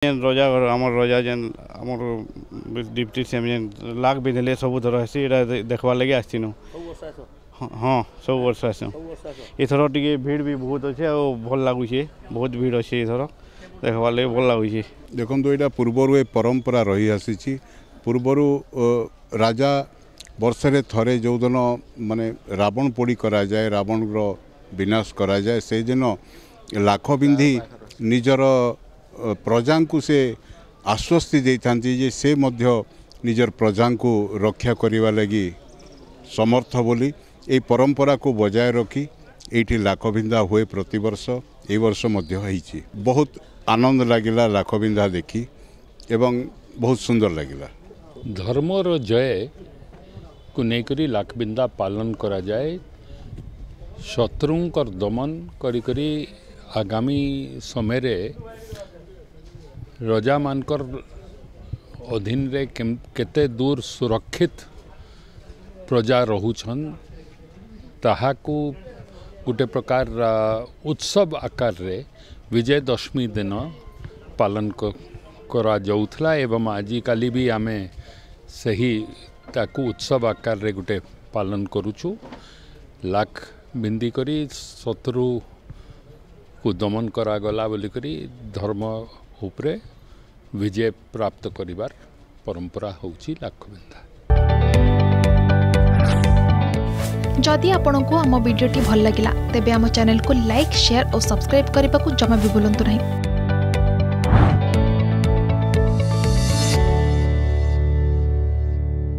रजा आमर रजा जेन आमर deputy CM जेन लाख बिंधले सब थर हेसी देखवा लगे आसीनु। हाँ सब वर्ष आस एथर टे भीड़ भी बहुत अच्छे और भल लगुचे बहुत भीड़ अच्छे एथर देखवा लगे भल लगुचे। देखो यहाँ पूर्वर ए परंपरा रही आसी पूर्वर राजा वर्षे थरे जो दिन माने रावण पोड़ी करा जाए रावण विनाश करा जाए से दिन लाख बिंधी निजर प्रजा को से आश्वस्ति देती जे से मध्य निजर प्रजा को रक्षा करने लगी समर्थ बोली ये परंपरा को बजाय रखी ये लाख बिंधा हुए प्रतिवर्ष ए वर्ष मध्य बहुत आनंद लगिला लाख बिंधा देखी एवं बहुत सुंदर लगिला। धर्मर जय को लेकर लाख बिंधा पालन करा जाए शत्रुंकर दमन करी आगामी समय रे रजा मानकर अधीन रे केते दूर सुरक्षित प्रजा रहुछन ताहाकू गोटे प्रकार उत्सव आकार रे विजय दशमी दिन पालन करा जाउथला एवं आजिकाली भी आमे सही ताकू उत्सव आकार रे गोटे पालन करूछु। लाख बिंदी करी शत्रु को दमन करा गला बोली करी धर्म उपरे विजय प्राप्त करिवार परंपरा होउची लाख बिंदा। जदि आपंक आम भिडी भल लगा तेब आम चैनल को लाइक शेयर और सब्सक्राइब करने को जमा भी भूलु नहीं।